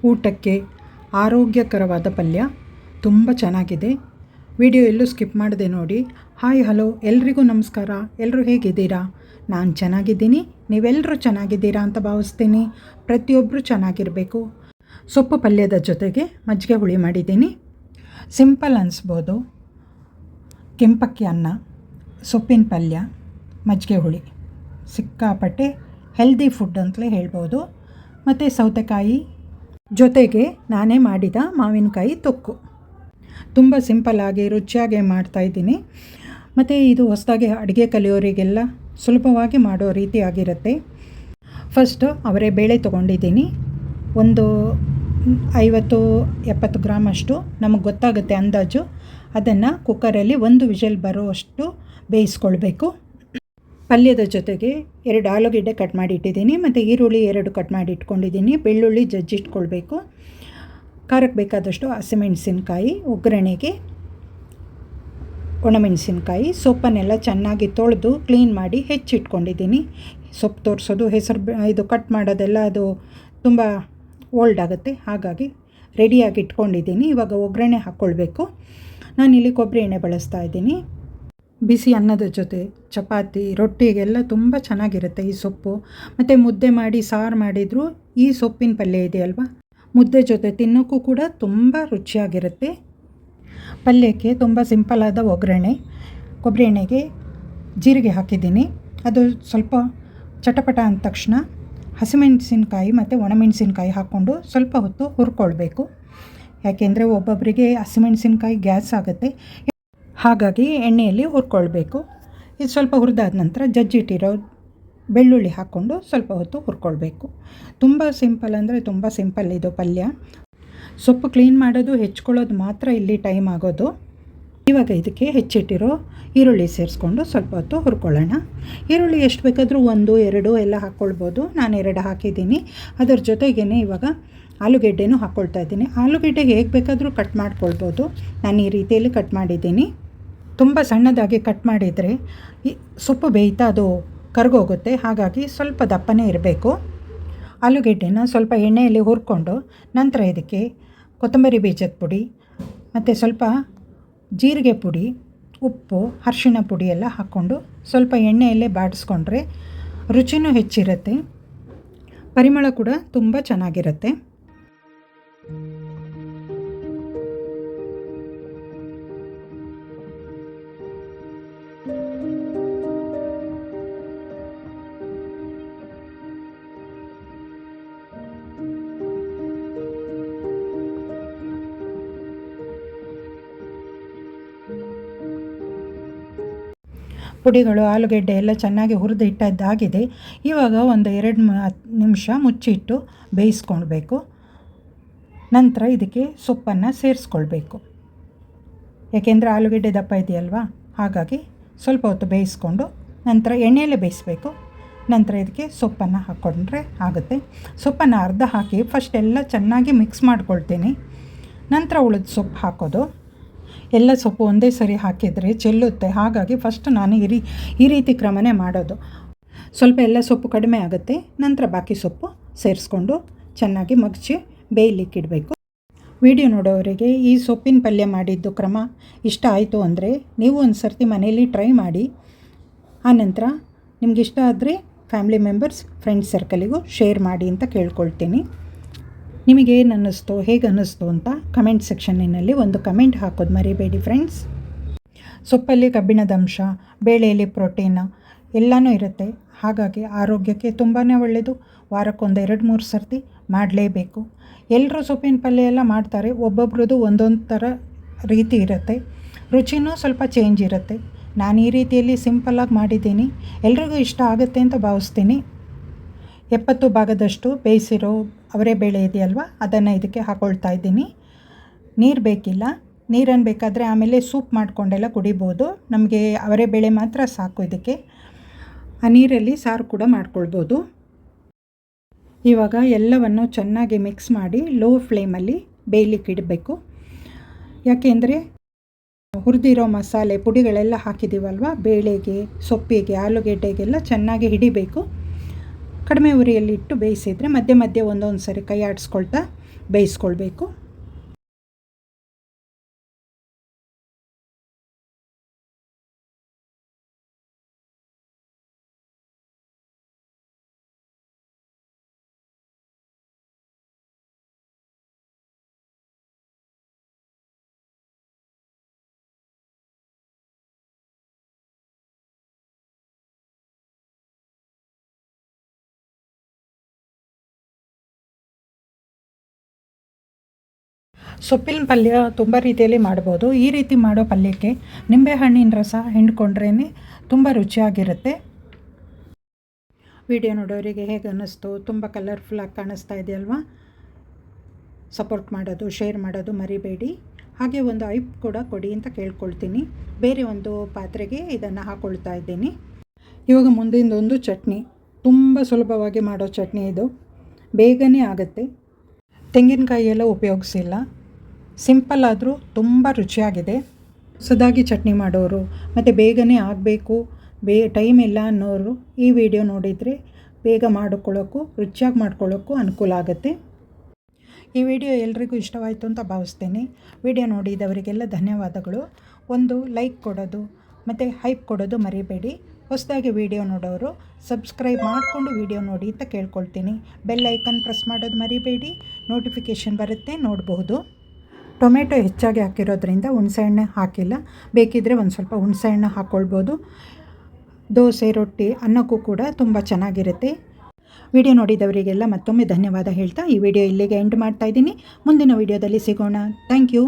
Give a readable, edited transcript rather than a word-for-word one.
ಊಟಕ್ಕೆ ಆರೋಗ್ಯಕರವಾದ ಪಲ್ಯ ತುಂಬ ಚೆನ್ನಾಗಿದೆ. ವಿಡಿಯೋ ಎಲ್ಲೂ ಸ್ಕಿಪ್ ಮಾಡದೆ ನೋಡಿ. ಹಾಯ್ ಹಲೋ ಎಲ್ರಿಗೂ ನಮಸ್ಕಾರ. ಎಲ್ಲರೂ ಹೇಗಿದ್ದೀರಾ? ನಾನು ಚೆನ್ನಾಗಿದ್ದೀನಿ, ನೀವೆಲ್ಲರೂ ಚೆನ್ನಾಗಿದ್ದೀರಾ ಅಂತ ಭಾವಿಸ್ತೀನಿ. ಪ್ರತಿಯೊಬ್ಬರು ಚೆನ್ನಾಗಿರಬೇಕು. ಸೊಪ್ಪು ಪಲ್ಯದ ಜೊತೆಗೆ ಮಜ್ಜಿಗೆ ಹುಳಿ ಮಾಡಿದ್ದೀನಿ. ಸಿಂಪಲ್ ಅನಿಸ್ಬೋದು. ಕೆಂಪಕ್ಕಿ ಅನ್ನ, ಸೊಪ್ಪಿನ ಪಲ್ಯ, ಮಜ್ಜಿಗೆ ಹುಳಿ ಸಿಕ್ಕಾಪಟ್ಟೆ ಹೆಲ್ದಿ ಫುಡ್ ಅಂತಲೇ ಹೇಳ್ಬೋದು. ಮತ್ತು ಸೌತೆಕಾಯಿ ಜೊತೆಗೆ ನಾನೇ ಮಾಡಿದ ಮಾವಿನಕಾಯಿ ತೊಕ್ಕು. ತುಂಬ ಸಿಂಪಲ್ಲಾಗಿ ರುಚಿಯಾಗಿ ಮಾಡ್ತಾಯಿದ್ದೀನಿ. ಮತ್ತು ಇದು ಹೊಸದಾಗಿ ಅಡುಗೆ ಕಲಿಯೋರಿಗೆಲ್ಲ ಸುಲಭವಾಗಿ ಮಾಡೋ ರೀತಿಯಾಗಿರುತ್ತೆ. ಫಸ್ಟು ಅವರೇ ಬೇಳೆ ತೊಗೊಂಡಿದ್ದೀನಿ. ಒಂದು 50-70 ಗ್ರಾಮ್ ಅಷ್ಟು ನಮಗೆ ಗೊತ್ತಾಗುತ್ತೆ ಅಂದಾಜು. ಅದನ್ನು ಕುಕ್ಕರಲ್ಲಿ 1 ವಿಷಲ್ ಬರೋವಷ್ಟು ಬೇಯಿಸ್ಕೊಳ್ಬೇಕು. ಪಲ್ಯದ ಜೊತೆಗೆ 2 ಆಲೂಗೆಡ್ಡೆ ಕಟ್ ಮಾಡಿ ಇಟ್ಟಿದ್ದೀನಿ. ಮತ್ತು ಈರುಳ್ಳಿ 2 ಕಟ್ ಮಾಡಿ ಇಟ್ಕೊಂಡಿದ್ದೀನಿ. ಬೆಳ್ಳುಳ್ಳಿ ಜಜ್ಜಿಟ್ಕೊಳ್ಬೇಕು. ಖಾರಕ್ಕೆ ಬೇಕಾದಷ್ಟು ಹಸಿಮೆಣಸಿನ್ಕಾಯಿ, ಒಗ್ಗರಣೆಗೆ ಒಣಮೆಣಸಿನ್ಕಾಯಿ, ಸೊಪ್ಪನ್ನೆಲ್ಲ ಚೆನ್ನಾಗಿ ತೊಳೆದು ಕ್ಲೀನ್ ಮಾಡಿ ಹೆಚ್ಚಿಟ್ಕೊಂಡಿದ್ದೀನಿ. ಸೊಪ್ಪು ತೋರಿಸೋದು ಇದು ಕಟ್ ಮಾಡೋದೆಲ್ಲ ಅದು ತುಂಬ ಓಲ್ಡ್ ಆಗುತ್ತೆ, ಹಾಗಾಗಿ ರೆಡಿಯಾಗಿ ಇಟ್ಕೊಂಡಿದ್ದೀನಿ. ಇವಾಗ ಒಗ್ಗರಣೆ ಹಾಕ್ಕೊಳ್ಬೇಕು. ನಾನಿಲ್ಲಿ ಕೊಬ್ಬರಿ ಎಣ್ಣೆ ಬಳಸ್ತಾ ಇದ್ದೀನಿ. ಬಿಸಿ ಅನ್ನದ ಜೊತೆ ಚಪಾತಿ, ರೊಟ್ಟಿಗೆಲ್ಲ ತುಂಬ ಚೆನ್ನಾಗಿರುತ್ತೆ ಈ ಸೊಪ್ಪು. ಮತ್ತು ಮುದ್ದೆ ಮಾಡಿ ಸಾರು ಮಾಡಿದರೂ ಈ ಸೊಪ್ಪಿನ ಪಲ್ಯ ಇದೆಯಲ್ವ, ಮುದ್ದೆ ಜೊತೆ ತಿನ್ನೋಕ್ಕೂ ಕೂಡ ತುಂಬ ರುಚಿಯಾಗಿರುತ್ತೆ. ಪಲ್ಯಕ್ಕೆ ತುಂಬ ಸಿಂಪಲ್ಲಾದ ಒಗ್ಗರಣೆ. ಕೊಬ್ಬರಿ ಎಣ್ಣೆಗೆ ಜೀರಿಗೆ ಹಾಕಿದ್ದೀನಿ. ಅದು ಸ್ವಲ್ಪ ಚಟಪಟ ಅಂದ ತಕ್ಷಣ ಹಸಿಮೆಣಸಿನ್ಕಾಯಿ ಮತ್ತು ಒಣಮೆಣಸಿನ್ಕಾಯಿ ಹಾಕ್ಕೊಂಡು ಸ್ವಲ್ಪ ಹೊತ್ತು ಹುರ್ಕೊಳ್ಬೇಕು. ಯಾಕೆಂದರೆ ಒಬ್ಬೊಬ್ಬರಿಗೆ ಹಸಿಮೆಣಸಿನ್ಕಾಯಿ ಗ್ಯಾಸ್ ಆಗುತ್ತೆ, ಹಾಗಾಗಿ ಎಣ್ಣೆಯಲ್ಲಿ ಹುರ್ಕೊಳ್ಬೇಕು. ಇದು ಸ್ವಲ್ಪ ಹುರಿದಾದ ನಂತರ ಜಜ್ಜಿಟ್ಟಿರೋ ಬೆಳ್ಳುಳ್ಳಿ ಹಾಕ್ಕೊಂಡು ಸ್ವಲ್ಪ ಹೊತ್ತು ಹುರ್ಕೊಳ್ಬೇಕು. ತುಂಬ ಸಿಂಪಲ್ ಅಂದರೆ ತುಂಬ ಸಿಂಪಲ್ ಇದು ಪಲ್ಯ. ಸೊಪ್ಪು ಕ್ಲೀನ್ ಮಾಡೋದು ಹೆಚ್ಕೊಳ್ಳೋದು ಮಾತ್ರ ಇಲ್ಲಿ ಟೈಮ್ ಆಗೋದು. ಇವಾಗ ಇದಕ್ಕೆ ಹೆಚ್ಚಿಟ್ಟಿರೋ ಈರುಳ್ಳಿ ಸೇರಿಸ್ಕೊಂಡು ಸ್ವಲ್ಪ ಹೊತ್ತು ಹುರ್ಕೊಳ್ಳೋಣ. ಈರುಳ್ಳಿ ಎಷ್ಟು ಬೇಕಾದರೂ 1-2 ಎಲ್ಲ ಹಾಕ್ಕೊಳ್ಬೋದು. ನಾನು 2 ಹಾಕಿದ್ದೀನಿ. ಅದರ ಜೊತೆಗೇ ಇವಾಗ ಆಲೂಗೆಡ್ಡೆನೂ ಹಾಕ್ಕೊಳ್ತಾ ಇದ್ದೀನಿ. ಆಲೂಗೆಡ್ಡೆ ಹೇಗೆ ಬೇಕಾದರೂ ಕಟ್ ಮಾಡ್ಕೊಳ್ಬೋದು. ನಾನು ಈ ರೀತಿಯಲ್ಲಿ ಕಟ್ ಮಾಡಿದ್ದೀನಿ. ತುಂಬ ಸಣ್ಣದಾಗಿ ಕಟ್ ಮಾಡಿದರೆ ಈ ಸೊಪ್ಪು ಬೇಯ್ತಾ ಅದು ಕರಗೋಗುತ್ತೆ, ಹಾಗಾಗಿ ಸ್ವಲ್ಪ ದಪ್ಪನೇ ಇರಬೇಕು. ಆಲೂಗೆಡ್ಡೆನ ಸ್ವಲ್ಪ ಎಣ್ಣೆಯಲ್ಲಿ ಹುರ್ಕೊಂಡು ನಂತರ ಇದಕ್ಕೆ ಕೊತ್ತಂಬರಿ ಬೀಜದ ಪುಡಿ ಮತ್ತು ಸ್ವಲ್ಪ ಜೀರಿಗೆ ಪುಡಿ, ಉಪ್ಪು, ಅರಿಶಿಣ ಪುಡಿ ಎಲ್ಲ ಹಾಕ್ಕೊಂಡು ಸ್ವಲ್ಪ ಎಣ್ಣೆಯಲ್ಲೇ ಬಾಡಿಸ್ಕೊಂಡ್ರೆ ರುಚಿನೂ ಹೆಚ್ಚಿರುತ್ತೆ, ಪರಿಮಳ ಕೂಡ ತುಂಬ ಚೆನ್ನಾಗಿರುತ್ತೆ. ಪುಡಿಗಳು ಆಲೂಗೆಡ್ಡೆ ಎಲ್ಲ ಚೆನ್ನಾಗಿ ಹುರಿದು ಇಟ್ಟದ್ದಾಗಿದೆ. ಇವಾಗ ಒಂದು 2 ನಿಮಿಷ ಮುಚ್ಚಿಟ್ಟು ಬೇಯಿಸ್ಕೊಳ್ಬೇಕು. ನಂತರ ಇದಕ್ಕೆ ಸೊಪ್ಪನ್ನು ಸೇರಿಸ್ಕೊಳ್ಬೇಕು. ಯಾಕೆಂದರೆ ಆಲೂಗೆಡ್ಡೆ ದಪ್ಪ ಇದೆಯಲ್ವಾ, ಹಾಗಾಗಿ ಸ್ವಲ್ಪ ಹೊತ್ತು ಬೇಯಿಸ್ಕೊಂಡು ನಂತರ ಎಣ್ಣೆಯಲ್ಲೇ ಬೇಯಿಸಬೇಕು. ನಂತರ ಇದಕ್ಕೆ ಸೊಪ್ಪನ್ನು ಹಾಕ್ಕೊಂಡ್ರೆ ಆಗುತ್ತೆ. ಸೊಪ್ಪನ್ನು ಅರ್ಧ ಹಾಕಿ ಫಸ್ಟ್ ಎಲ್ಲ ಚೆನ್ನಾಗಿ ಮಿಕ್ಸ್ ಮಾಡ್ಕೊಳ್ತೀನಿ. ನಂತರ ಉಳಿದ ಸೊಪ್ಪು ಹಾಕೋದು. ಎಲ್ಲ ಸೊಪ್ಪು ಒಂದೇ ಸರಿ ಹಾಕಿದರೆ ಚೆಲ್ಲುತ್ತೆ, ಹಾಗಾಗಿ ಫಸ್ಟ್ ನಾನು ಈ ರೀತಿ ಕ್ರಮನೇ ಮಾಡೋದು. ಸ್ವಲ್ಪ ಎಲ್ಲ ಸೊಪ್ಪು ಕಡಿಮೆ ಆಗುತ್ತೆ, ನಂತರ ಬಾಕಿ ಸೊಪ್ಪು ಸೇರಿಸ್ಕೊಂಡು ಚೆನ್ನಾಗಿ ಮಗ್ಚಿ ಬೇಯಲಿಕ್ಕಿಡಬೇಕು. ವಿಡಿಯೋ ನೋಡೋವರಿಗೆ ಈ ಸೊಪ್ಪಿನ ಪಲ್ಯ ಮಾಡಿದ್ದು ಕ್ರಮ ಇಷ್ಟ ಆಯಿತು ಅಂದರೆ ನೀವು ಒಂದು ಸರ್ತಿ ಮನೆಯಲ್ಲಿ ಟ್ರೈ ಮಾಡಿ. ಆನಂತರ ನಿಮಗಿಷ್ಟ ಆದರೆ ಫ್ಯಾಮಿಲಿ ಮೆಂಬರ್ಸ್, ಫ್ರೆಂಡ್ಸ್ ಸರ್ಕಲಿಗೂ ಶೇರ್ ಮಾಡಿ ಅಂತ ಕೇಳ್ಕೊಳ್ತೀನಿ. ನಿಮಗೇನು ಅನ್ನಿಸ್ತೋ, ಹೇಗೆ ಅನ್ನಿಸ್ತು ಅಂತ ಕಮೆಂಟ್ ಸೆಕ್ಷನ್ನಿನಲ್ಲಿ ಒಂದು ಕಮೆಂಟ್ ಹಾಕೋದು ಮರಿಬೇಡಿ ಫ್ರೆಂಡ್ಸ್. ಸೊಪ್ಪಲ್ಲಿ ಕಬ್ಬಿಣದ ಅಂಶ, ಬೇಳೆಯಲ್ಲಿ ಪ್ರೋಟೀನ್ ಎಲ್ಲನೂ ಇರುತ್ತೆ, ಹಾಗಾಗಿ ಆರೋಗ್ಯಕ್ಕೆ ತುಂಬಾ ಒಳ್ಳೆಯದು. ವಾರಕ್ಕೊಂದು 2-3 ಸರ್ತಿ ಮಾಡಲೇಬೇಕು. ಎಲ್ಲರೂ ಸೊಪ್ಪಿನ ಪಲ್ಯ ಎಲ್ಲ ಮಾಡ್ತಾರೆ, ಒಬ್ಬೊಬ್ರದ್ದು ಒಂದೊಂದು ಥರ ರೀತಿ ಇರುತ್ತೆ, ರುಚಿನೂ ಸ್ವಲ್ಪ ಚೇಂಜ್ ಇರುತ್ತೆ. ನಾನು ಈ ರೀತಿಯಲ್ಲಿ ಸಿಂಪಲ್ಲಾಗಿ ಮಾಡಿದ್ದೀನಿ, ಎಲ್ರಿಗೂ ಇಷ್ಟ ಆಗುತ್ತೆ ಅಂತ ಭಾವಿಸ್ತೀನಿ. 70 ಭಾಗದಷ್ಟು ಬೇಯಿಸಿರೋ ಅವರೇ ಬೇಳೆ ಇದೆಯಲ್ವ, ಅದನ್ನು ಇದಕ್ಕೆ ಹಾಕ್ಕೊಳ್ತಾ ಇದ್ದೀನಿ. ನೀರು ಬೇಕಿಲ್ಲ, ನೀರನ್ನು ಬೇಕಾದರೆ ಆಮೇಲೆ ಸೂಪ್ ಮಾಡಿಕೊಂಡೆಲ್ಲ ಕುಡಿಬೋದು. ನಮಗೆ ಅವರೇ ಬೇಳೆ ಮಾತ್ರ ಸಾಕು ಇದಕ್ಕೆ. ಆ ನೀರಲ್ಲಿ ಸಾರು ಕೂಡ ಮಾಡ್ಕೊಳ್ಬೋದು. ಇವಾಗ ಎಲ್ಲವನ್ನು ಚೆನ್ನಾಗಿ ಮಿಕ್ಸ್ ಮಾಡಿ ಲೋ ಫ್ಲೇಮಲ್ಲಿ ಬೇಯಲಿಕ್ಕೆ ಇಡಬೇಕು. ಯಾಕೆಂದರೆ ಹುರಿದಿರೋ ಮಸಾಲೆ ಪುಡಿಗಳೆಲ್ಲ ಹಾಕಿದ್ದೀವಲ್ವ, ಬೇಳೆಗೆ, ಸೊಪ್ಪಿಗೆ, ಆಲೂಗೆಡ್ಡೆಗೆಲ್ಲ ಚೆನ್ನಾಗಿ ಹಿಡಿಬೇಕು. ಕಡಿಮೆ ಉರಿಯಲ್ಲಿ ಇಟ್ಟು ಬೇಯಿಸಿದರೆ ಮಧ್ಯೆ ಮಧ್ಯೆ ಒಂದೊಂದು ಸರಿ ಕೈ ಆಡಿಸ್ಕೊಳ್ತಾ ಬೇಯಿಸ್ಕೊಳ್ಬೇಕು. ಸೊಪ್ಪಿನ ಪಲ್ಯ ತುಂಬ ರೀತಿಯಲ್ಲಿ ಮಾಡ್ಬೋದು. ಈ ರೀತಿ ಮಾಡೋ ಪಲ್ಯಕ್ಕೆ ನಿಂಬೆಹಣ್ಣಿನ ರಸ ಹಿಂಡ್ಕೊಂಡ್ರೇ ತುಂಬ ರುಚಿಯಾಗಿರುತ್ತೆ. ವಿಡಿಯೋ ನೋಡೋರಿಗೆ ಹೇಗೆ ಅನ್ನಿಸ್ತು? ತುಂಬ ಕಲರ್ಫುಲ್ಲಾಗಿ ಕಾಣಿಸ್ತಾ ಇದೆಯಲ್ವಾ? ಸಪೋರ್ಟ್ ಮಾಡೋದು, ಶೇರ್ ಮಾಡೋದು ಮರಿಬೇಡಿ. ಹಾಗೆ ಒಂದು ಐಪ್ ಕೂಡ ಕೊಡಿ ಅಂತ ಕೇಳ್ಕೊಳ್ತೀನಿ. ಬೇರೆ ಒಂದು ಪಾತ್ರೆಗೆ ಇದನ್ನು ಹಾಕ್ಕೊಳ್ತಾ ಇದ್ದೀನಿ. ಇವಾಗ ಮುಂದಿಂದೊಂದು ಚಟ್ನಿ, ತುಂಬ ಸುಲಭವಾಗಿ ಮಾಡೋ ಚಟ್ನಿ ಇದು, ಬೇಗನೆ ಆಗುತ್ತೆ. ತೆಂಗಿನಕಾಯಿ ಎಲ್ಲ ಉಪಯೋಗಿಸಿಲ್ಲ, ಸಿಂಪಲ್ ಆದರೂ ತುಂಬ ರುಚಿಯಾಗಿದೆ. ಹೊಸದಾಗಿ ಚಟ್ನಿ ಮಾಡೋರು ಮತ್ತು ಬೇಗನೆ ಆಗಬೇಕು, ಟೈಮ್ ಇಲ್ಲ ಅನ್ನೋರು ಈ ವಿಡಿಯೋ ನೋಡಿದರೆ ಬೇಗ ಮಾಡ್ಕೊಳ್ಳೋಕ್ಕೂ ರುಚಿಯಾಗಿ ಮಾಡ್ಕೊಳ್ಳೋಕ್ಕೂ ಅನುಕೂಲ ಆಗುತ್ತೆ. ಈ ವಿಡಿಯೋ ಎಲ್ರಿಗೂ ಇಷ್ಟವಾಯಿತು ಅಂತ ಭಾವಿಸ್ತೇನೆ. ವಿಡಿಯೋ ನೋಡಿದವರಿಗೆಲ್ಲ ಧನ್ಯವಾದಗಳು. ಒಂದು ಲೈಕ್ ಕೊಡೋದು ಮತ್ತು ಹೈಪ್ ಕೊಡೋದು ಮರಿಬೇಡಿ. ಹೊಸದಾಗಿ ವಿಡಿಯೋ ನೋಡೋರು ಸಬ್ಸ್ಕ್ರೈಬ್ ಮಾಡಿಕೊಂಡು ವಿಡಿಯೋ ನೋಡಿ ಅಂತ ಕೇಳ್ಕೊಳ್ತೀನಿ. ಬೆಲ್ ಐಕನ್ ಪ್ರೆಸ್ ಮಾಡೋದು ಮರಿಬೇಡಿ, ನೋಟಿಫಿಕೇಷನ್ ಬರುತ್ತೆ, ನೋಡಬಹುದು. ಟೊಮೆಟೊ ಹೆಚ್ಚಾಗಿ ಹಾಕಿರೋದ್ರಿಂದ ಹುಣಸೆಹಣ್ಣು ಹಾಕಿಲ್ಲ, ಬೇಕಿದ್ದರೆ ಒಂದು ಸ್ವಲ್ಪ ಹುಣಸೆಹಣ್ಣು ಹಾಕ್ಕೊಳ್ಬೋದು. ದೋಸೆ, ರೊಟ್ಟಿ, ಅನ್ನಕ್ಕೂ ಕೂಡ ತುಂಬ ಚೆನ್ನಾಗಿರುತ್ತೆ. ವಿಡಿಯೋ ನೋಡಿದವರಿಗೆಲ್ಲ ಮತ್ತೊಮ್ಮೆ ಧನ್ಯವಾದ ಹೇಳ್ತಾ ಈ ವಿಡಿಯೋ ಇಲ್ಲಿಗೆ ಎಂಡ್ ಮಾಡ್ತಾಯಿದ್ದೀನಿ. ಮುಂದಿನ ವಿಡಿಯೋದಲ್ಲಿ ಸಿಗೋಣ. Thank you.